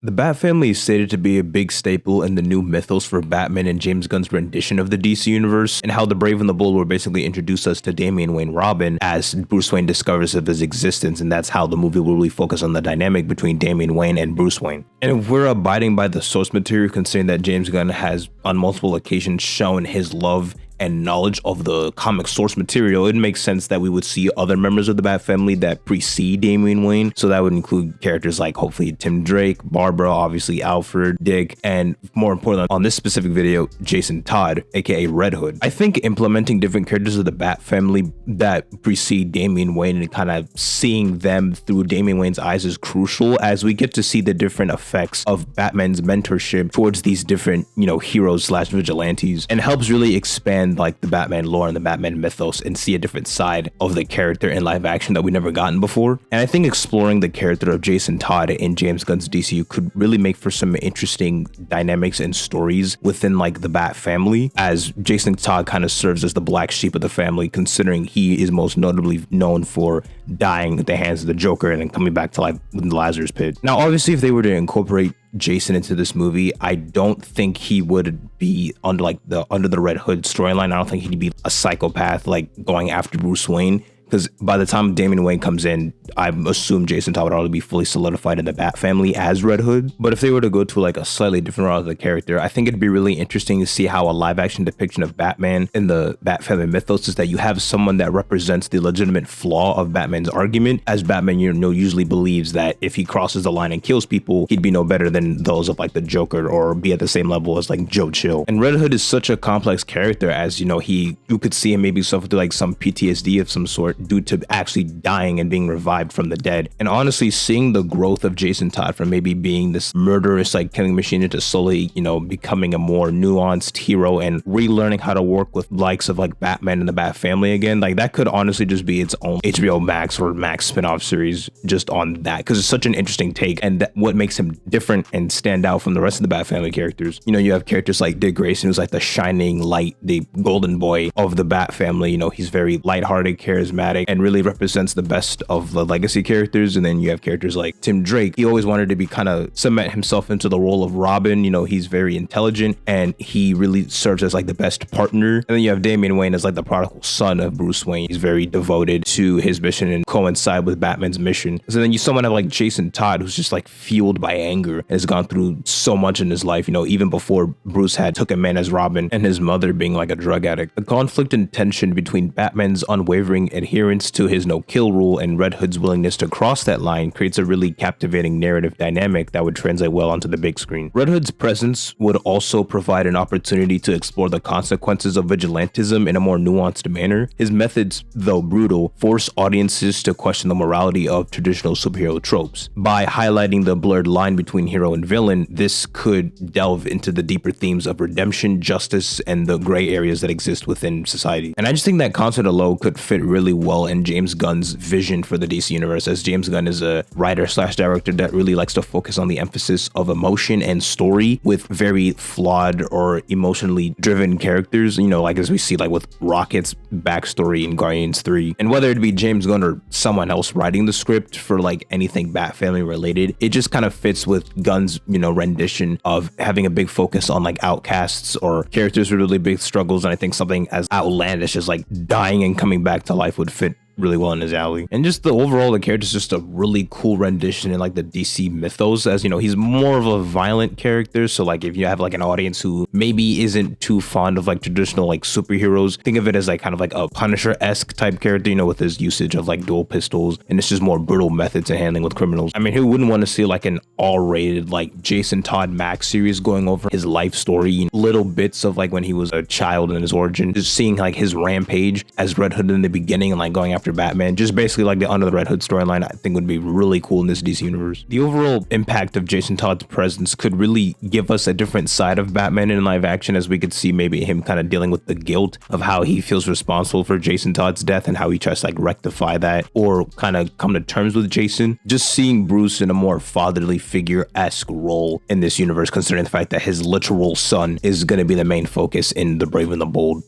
The Bat family is stated to be a big staple in the new mythos for Batman and James Gunn's rendition of the DC universe, and how the Brave and the Bold will basically introduce us to Damian Wayne Robin as Bruce Wayne discovers of his existence, and that's how the movie will really focus on the dynamic between Damian Wayne and Bruce Wayne. And if we're abiding by the source material, considering that James Gunn has on multiple occasions shown his love and knowledge of the comic source material, it makes sense that we would see other members of the Bat family that precede Damian Wayne. So that would include characters like hopefully Tim Drake, Barbara, obviously Alfred, Dick, and more importantly on this specific video, Jason Todd, aka Red Hood. I think implementing different characters of the Bat family that precede Damian Wayne and kind of seeing them through Damian Wayne's eyes is crucial, as we get to see the different effects of Batman's mentorship towards these different, heroes slash vigilantes, and helps really expand like the Batman lore and the Batman mythos and see a different side of the character in live action that we never gotten before. And I think exploring the character of Jason Todd in James Gunn's DCU could really make for some interesting dynamics and stories within like the Bat family, as Jason Todd kind of serves as the black sheep of the family, considering he is most notably known for dying at the hands of the Joker and then coming back to life in the Lazarus pit. Now obviously if they were to incorporate Jason into this movie, I don't think he would be under the Red Hood storyline. I don't think he'd be a psychopath like going after Bruce Wayne, because by the time Damian Wayne comes in, I assume Jason Todd would already be fully solidified in the Bat family as Red Hood. But if they were to go to like a slightly different route of the character, I think it'd be really interesting to see how a live action depiction of Batman in the Bat family mythos is that you have someone that represents the legitimate flaw of Batman's argument, as Batman, usually believes that if he crosses the line and kills people, he'd be no better than those of like the Joker or be at the same level as like Joe Chill. And Red Hood is such a complex character, as you could see him maybe suffer through like some PTSD of some sort due to actually dying and being revived from the dead. And honestly, seeing the growth of Jason Todd from maybe being this murderous like killing machine into slowly, becoming a more nuanced hero and relearning how to work with likes of like Batman and the Bat family again, like that could honestly just be its own HBO Max or Max spin-off series just on that, because it's such an interesting take, and what makes him different and stand out from the rest of the Bat family characters. You have characters like Dick Grayson, who's like the shining light, the golden boy of the Bat family. He's very lighthearted, charismatic, and really represents the best of the legacy characters. And then you have characters like Tim Drake. He always wanted to be kind of cement himself into the role of Robin. He's very intelligent and he really serves as like the best partner. And then you have Damian Wayne as like the prodigal son of Bruce Wayne. He's very devoted to his mission and coincide with Batman's mission. So then you someone have like Jason Todd, who's just like fueled by anger and has gone through so much in his life, even before Bruce had took him in as Robin, and his mother being like a drug addict. The conflict and tension between Batman's unwavering adherence to his no-kill rule and Red Hood's willingness to cross that line creates a really captivating narrative dynamic that would translate well onto the big screen. Red Hood's presence would also provide an opportunity to explore the consequences of vigilantism in a more nuanced manner. His methods, though brutal, force audiences to question the morality of traditional superhero tropes. By highlighting the blurred line between hero and villain, this could delve into the deeper themes of redemption, justice, and the gray areas that exist within society. And I just think that concept alone could fit really well in James Gunn's vision for the DC universe, as James Gunn is a writer slash director that really likes to focus on the emphasis of emotion and story with very flawed or emotionally driven characters, like as we see like with Rocket's backstory in Guardians 3. And whether it be James Gunn or someone else writing the script for like anything Bat family related, it just kind of fits with Gunn's, rendition of having a big focus on like outcasts or characters with really big struggles. And I think something as outlandish as like dying and coming back to life would fit really well in his alley. And just the character's just a really cool rendition in like the DC mythos, as he's more of a violent character. So like if you have like an audience who maybe isn't too fond of like traditional like superheroes, think of it as like kind of like a Punisher-esque type character, with his usage of like dual pistols, and it's just more brutal methods of handling with criminals. I mean, who wouldn't want to see like an R-rated like Jason Todd Max series going over his life story, little bits of like when he was a child and his origin, just seeing like his rampage as Red Hood in the beginning and like going after Batman, just basically like the Under the Red Hood storyline, I think would be really cool in this DC universe. The overall impact of Jason Todd's presence could really give us a different side of Batman in live action, as we could see maybe him kind of dealing with the guilt of how he feels responsible for Jason Todd's death and how he tries to like rectify that or kind of come to terms with Jason. Just seeing Bruce in a more fatherly figure-esque role in this universe, considering the fact that his literal son is going to be the main focus in The Brave and the Bold.